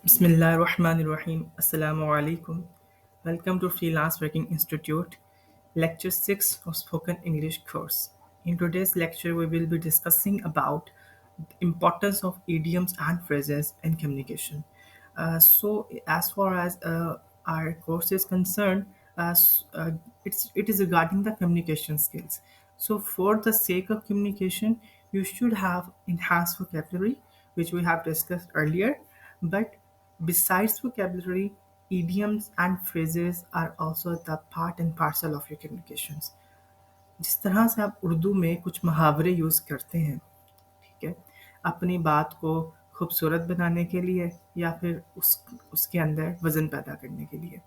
Bismillahirrahmanirrahim. Assalamu alaikum. Welcome to Freelance Working Institute, Lecture 6 of Spoken English course. In today's lecture, we will be discussing about the importance of idioms and phrases in communication. As far as our course is concerned, as it is regarding the communication skills. So, for the sake of communication, you should have enhanced vocabulary, which we have discussed earlier. But besides vocabulary, idioms and phrases are also the part and parcel of your communications. जिस तरह से आप उर्दू में कुछ मुहावरे use करते हैं, ठीक है, अपनी बात को खूबसूरत बनाने के लिए या फिर उसके अंदर वज़न पैदा करने के लिए।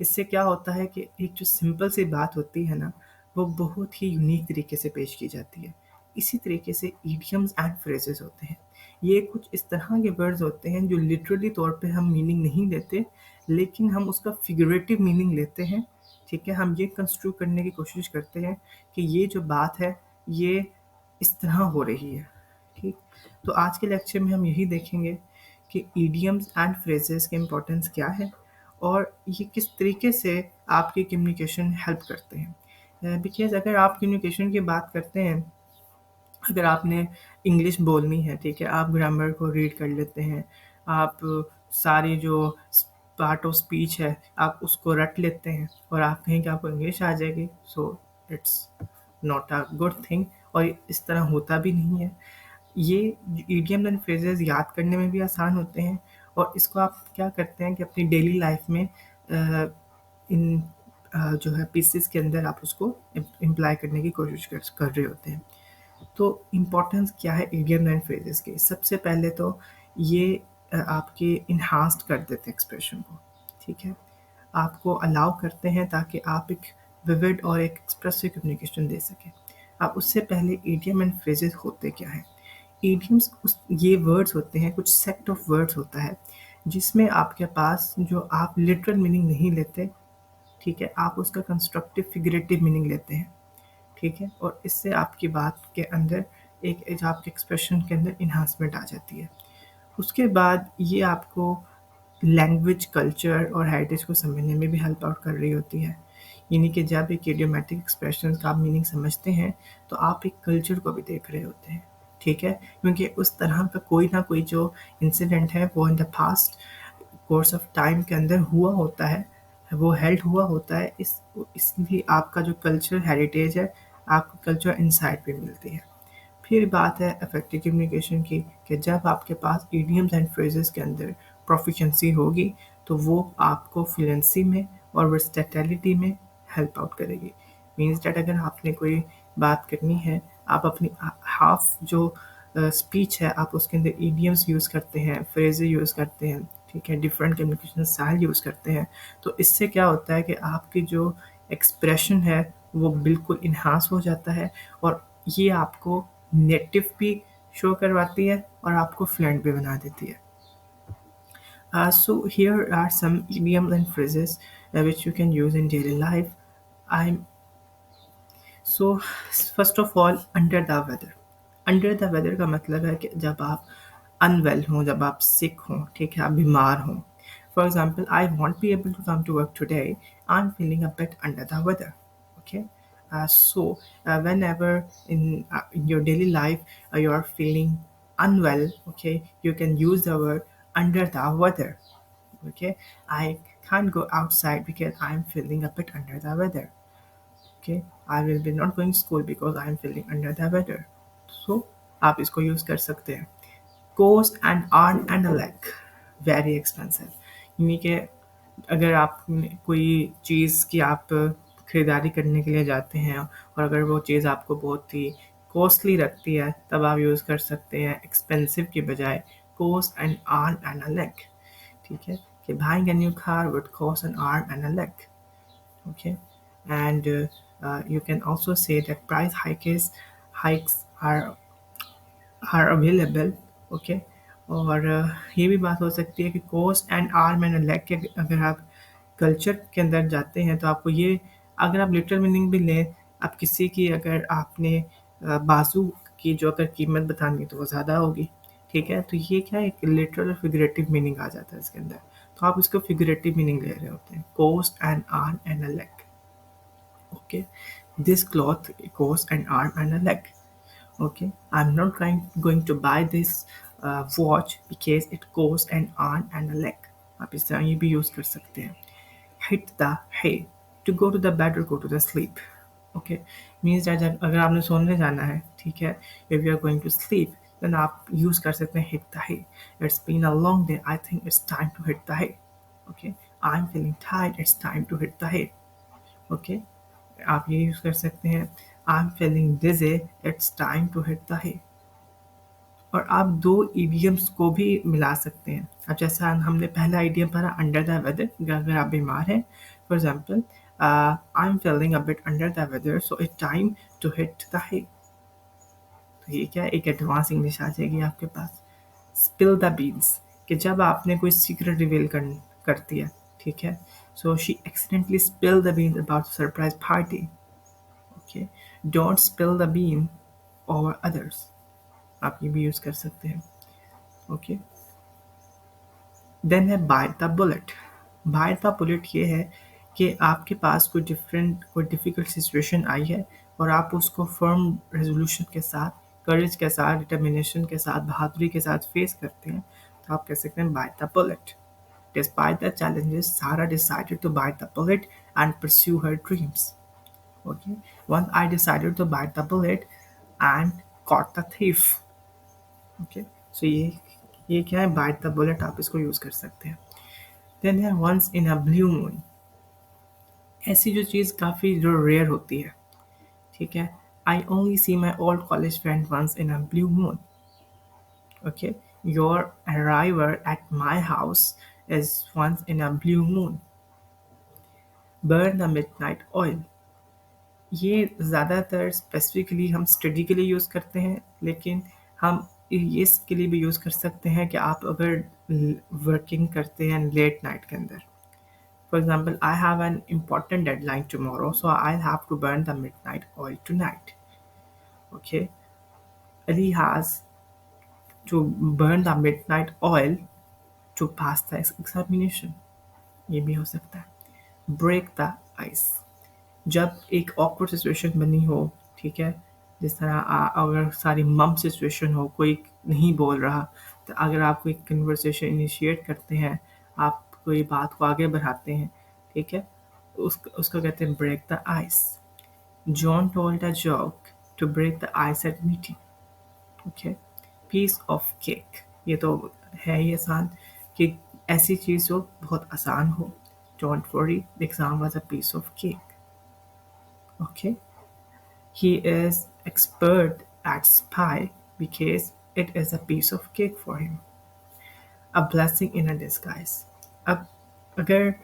इससे क्या होता है कि एक जो सिंपल सी बात होती है ना, वो बहुत ही यूनिक तरीके से पेश की जाती है। इसी तरीके से इडियम्स एंड फ्रेजेस होते हैं। ये कुछ इस तरह के वर्ड्स होते हैं जो लिटरली तौर पे हम मीनिंग नहीं लेते, लेकिन हम उसका फिगरेटिव मीनिंग लेते हैं। ठीक है, हम ये कंस्ट्रू करने की कोशिश करते हैं कि ये जो बात है ये इस तरह हो रही है। ठीक, तो आज के लेक्चर में हम यही देखेंगे कि इडियम्स एंड फ्रेजेस के इम्पोर्टेंस क्या है और ये किस तरीके से आपकी कम्युनिकेशन हेल्प करते हैं। बिकॉज़ अगर आप कम्युनिकेशन की बात करते हैं, अगर आपने इंग्लिश बोलनी है, ठीक है, आप ग्रामर को रीड कर लेते हैं, आप सारी जो पार्ट ऑफ स्पीच है आप उसको रट लेते हैं और आप कहें कि आपको इंग्लिश आ जाएगी, so it's not a good thing और इस तरह होता भी नहीं है। ये इडियम एंड फ्रेजेस याद करने में भी आसान होते हैं और इसको आप क्या करते हैं कि अपनी डेली लाइफ में इन जो है पीसेस के अंदर आप उसको इम्प्लाई करने की कोशिश कर रहे होते हैं। तो इम्पोर्टेंस क्या है इडियम एंड फ्रेजेस की? सबसे पहले तो ये आपके इन्हांस्ड कर देते हैं एक्सप्रेशन को, ठीक है, आपको अलाउ करते हैं ताकि आप एक विविड और एक एक्सप्रेसिव कम्युनिकेशन दे सकें। अब उससे पहले इडियम एंड फ्रेजेस होते क्या हैं? इडियम्स ये वर्ड्स होते हैं, कुछ सेट ऑफ वर्ड्स होता है जिसमें आपके पास जो आप लिटरल मीनिंग नहीं लेते, ठीक है, आप उसका कंस्ट्रक्टिव फिगरेटिव मीनिंग लेते हैं, ठीक है, और इससे आपकी बात के अंदर एक आपके एक्सप्रेशन के अंदर इन्हांसमेंट आ जाती है। उसके बाद ये आपको लैंग्वेज, कल्चर और हेरिटेज को समझने में भी हेल्प आउट कर रही होती है। यानी कि जब एक इडियोमैटिक एक्सप्रेशन का आप मीनिंग समझते हैं तो आप एक कल्चर को भी देख रहे होते हैं, ठीक है, क्योंकि उस तरह का कोई ना कोई जो इंसिडेंट है वो in the past course of time के अंदर हुआ होता है, वो हेल्ड हुआ होता है। इसलिए आपका जो कल्चर हेरिटेज है, आपको कल्चर इंसाइट भी मिलती है। फिर बात है इफेक्टिव कम्युनिकेशन की कि जब आपके पास इडियम्स एंड फ्रेजेस के अंदर प्रोफिशिएंसी होगी तो वो आपको फ्लुएंसी में और वर्सेटैलिटी में हेल्प आउट करेगी। मीन्स डैट अगर आपने कोई बात करनी है, आप अपनी हाफ जो स्पीच है आप उसके अंदर इडियम्स यूज़ करते हैं, फ्रेजेस यूज़ करते हैं, ठीक है, डिफरेंट कम्युनिकेशन स्टाइल यूज़ करते हैं, तो इससे क्या होता है कि आपकी जो एक्सप्रेशन है वो बिल्कुल इन्हांस हो जाता है और ये आपको नेटिव भी शो करवाती है और आपको फ्लुएंट भी बना देती है। So here are some idioms and phrases which you can use in daily life. I'm so first of all, under the weather. Under the weather का मतलब है कि जब आप अनवेल हों, जब आप सिक हों, ठीक है, आप बीमार हों। For example, I won't be able to come to work today. I'm feeling a bit under the weather. Okay. Whenever in your daily life you are feeling unwell, okay, you can use the word under the weather. Okay, I can't go outside because I'm feeling a bit under the weather. Okay, I will be not going to school because I am feeling under the weather. So आप इसको use कर सकते हैं। Cost and arm and a leg, very expensive. यानी कि अगर आप कोई चीज़ की आप खरीदारी करने के लिए जाते हैं और अगर वो चीज़ आपको बहुत ही कॉस्टली लगती है, तब आप यूज़ कर सकते हैं एक्सपेंसिव की बजाय cost and arm and a leg, ठीक है, कि buying a new car would cost an arm and a leg. Okay, and you can also say that price hikes are available. Okay, और ये भी बात हो सकती है कि cost and arm and leg के अगर आप कल्चर के अंदर जाते हैं तो आपको ये, अगर आप लिटरल मीनिंग भी लें, आप किसी की अगर आपने बाजू की जो अगर कीमत बतानी है तो वो ज़्यादा होगी, ठीक है, तो ये क्या है, एक लिटरल और फिगरेटिव मीनिंग आ जाता है इसके अंदर। तो आप इसको फिगरेटिव मीनिंग ले रहे होते हैं, cost and arm and a leg. Okay, this cloth cost and arm and a leg. Okay, I'm not going to buy this watch because it costs an arm and a leg. आप इस तरह ये भी use कर सकते हैं। Hit the hay to go to the bed or go to the sleep. Okay, means that अगर आपने सोने जाना है, ठीक है, if you are going to sleep, then आप यूज़ कर सकते हैं hit the hay. It's been a long day. I think it's time to hit the hay. Okay, I'm feeling tired. It's time to hit the hay. Okay, आप ये use कर सकते हैं I'm feeling dizzy, it's time to hit the hay. और आप दो idioms को भी मिला सकते हैं। अब जैसा हमने पहला idiom पढ़ा under the weather, अगर आप बीमार हैं, for example, I'm feeling a bit under the weather, so it's time to hit the hay. तो ये क्या है, एक एडवांस इंग्लिश आ जाएगी आपके पास। Spill the beans, कि जब आपने कोई सीक्रेट रिवील कर दिया, ठीक है, so she accidentally spilled the beans about the surprise party. Okay, don't spill the bean over others. आप ये भी यूज कर सकते हैं। ओके, देन है bite the bullet. Bite the bullet ये है कि आपके पास कोई डिफिकल्ट सिचुएशन आई है और आप उसको फर्म रेजोल्यूशन के साथ, करेज के साथ, डिटर्मिनेशन के साथ, बहादुरी के साथ फेस करते हैं, तो आप कह सकते हैं bite the bullet. Despite the challenges, Sarah decided to bite the bullet and pursue her dreams. Okay, once I decided to bite the bullet and caught the thief. Okay, so ये क्या है, बाइट द बुलेट, आप इसको use कर सकते हैं। Then है once in a blue moon. ऐसी जो चीज़ काफ़ी जो रेयर होती है, ठीक है, I only see my old college friend once in a blue moon. Okay, your arrival at my house is once in a blue moon. Burn the midnight oil. ये ज़्यादातर स्पेसिफिकली हम स्टडी के लिए use करते हैं, लेकिन हम ये इसके लिए भी यूज़ कर सकते हैं कि आप अगर वर्किंग करते हैं लेट नाइट के अंदर। For example, I have an important deadline tomorrow, so I have to burn the midnight oil tonight. Okay, Ali has to burn the midnight oil to pass the examination. ये भी हो सकता है। Break the ice. जब एक awkward situation बनी हो, ठीक है, जिस तरह अगर सारी मम सिचुएशन हो, कोई नहीं बोल रहा, तो अगर आप कोई कन्वर्सेशन इनिशिएट करते हैं, आप कोई बात को आगे बढ़ाते हैं, ठीक है, उसको कहते हैं break the ice. John told a joke to break the ice at meeting. Okay, piece of cake. ये तो है ही आसान कि ऐसी चीज़ हो बहुत आसान हो। Don't worry, the exam was a piece of cake. Okay, he is expert at spy because it is a piece of cake for him. A blessing in a disguise. अब अगर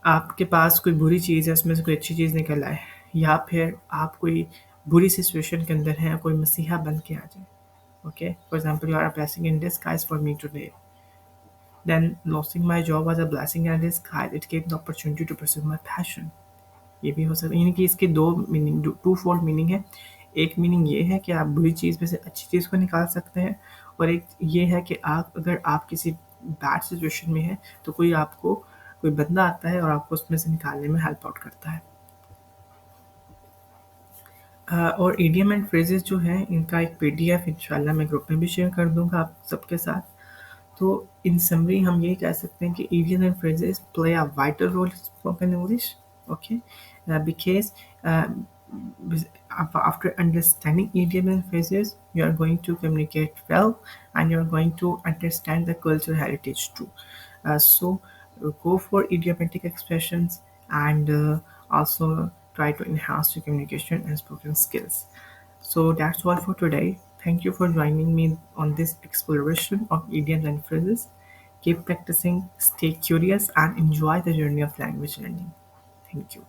आपके पास कोई बुरी चीज़ है, उसमें से कोई अच्छी चीज़ निकल आए, या फिर आप कोई बुरी सिचुएशन के अंदर हैं, कोई मसीहा बन के आ जाए। Okay, for example, you are a blessing in disguise for me today, then losing my job was a blessing in disguise. It gave the opportunity to pursue my passion. ये भी हो सकता है, यानी कि इसके दो मीनिंग, टू फोल्ड मीनिंग है। एक मीनिंग ये है कि आप बुरी चीज़ में से अच्छी चीज़ को निकाल सकते हैं, और एक ये है कि आप अगर आप किसी बैड सिचुएशन में हैं, तो कोई बंदा आता है और आपको उसमें से निकालने में हेल्प आउट करता है। और इडियम एंड फ्रेजेस जो हैं, इनका एक PDF इंशाल्लाह मैं ग्रुप में भी शेयर कर दूंगा आप सबके साथ। तो इन समरी हम ये कह सकते हैं कि idiom and phrases play a vital role in spoken English. Okay, because after understanding idiom and phrases, you are going to communicate well, and you are going to understand the cultural heritage too. So go for idiomatic expressions, and also try to enhance your communication and spoken skills. So that's all for today. Thank you for joining me on this exploration of idioms and phrases. Keep practicing, stay curious, and enjoy the journey of language learning. Thank you.